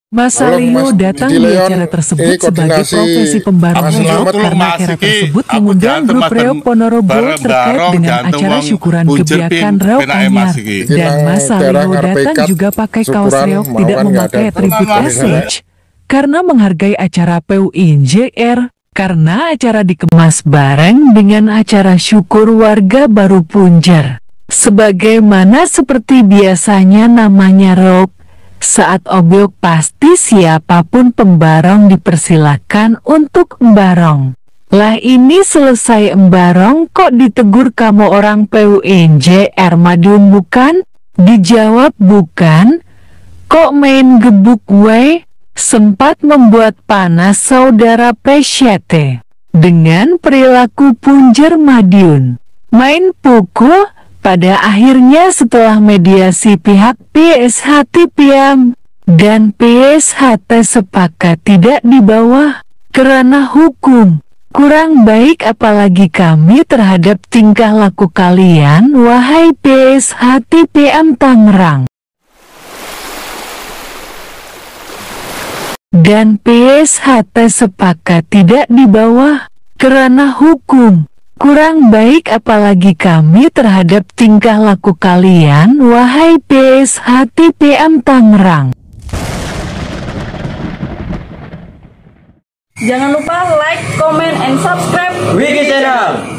Mas Halo, Salio Mas datang Didi di Leon. acara tersebut Ini sebagai koordinasi profesi pembarong Mas reog Selamat. karena Mas acara iki, tersebut aku mengundang jantung grup maten reog Ponorogo terkait bareng-bareng dengan jantung acara wong syukuran punjer kebiakan pin reog penake anyar. Mas iki. Dan Nang Mas daerah Salio ngarep datang ikat, juga pakai kaos syukuran reog, mau tidak kan nggak memakai ada atribut Mas. SH karena menghargai acara PUINJR. Karena acara dikemas bareng dengan acara syukur warga baru Punjer. Sebagaimana seperti biasanya namanya reog, saat obyok pasti siapapun pembarong dipersilakan untuk embarong. Lah ini selesai embarong kok ditegur kamu orang PUINJR Madiun bukan? Dijawab bukan. Kok main gebuk gue? Sempat membuat panas saudara PSYT. Dengan perilaku Punjer Madiun. Main pukul? Pada akhirnya setelah mediasi pihak PSHT Piam dan PSHT sepakat tidak dibawa kerana hukum. Kurang baik apalagi kami terhadap tingkah laku kalian wahai PSHT Piam Tangerang. Dan PSHT sepakat tidak dibawa kerana hukum. Kurang baik apalagi kami terhadap tingkah laku kalian wahai PSHT Piam Tangerang. Jangan lupa like, comment, and subscribe Wiki Channel.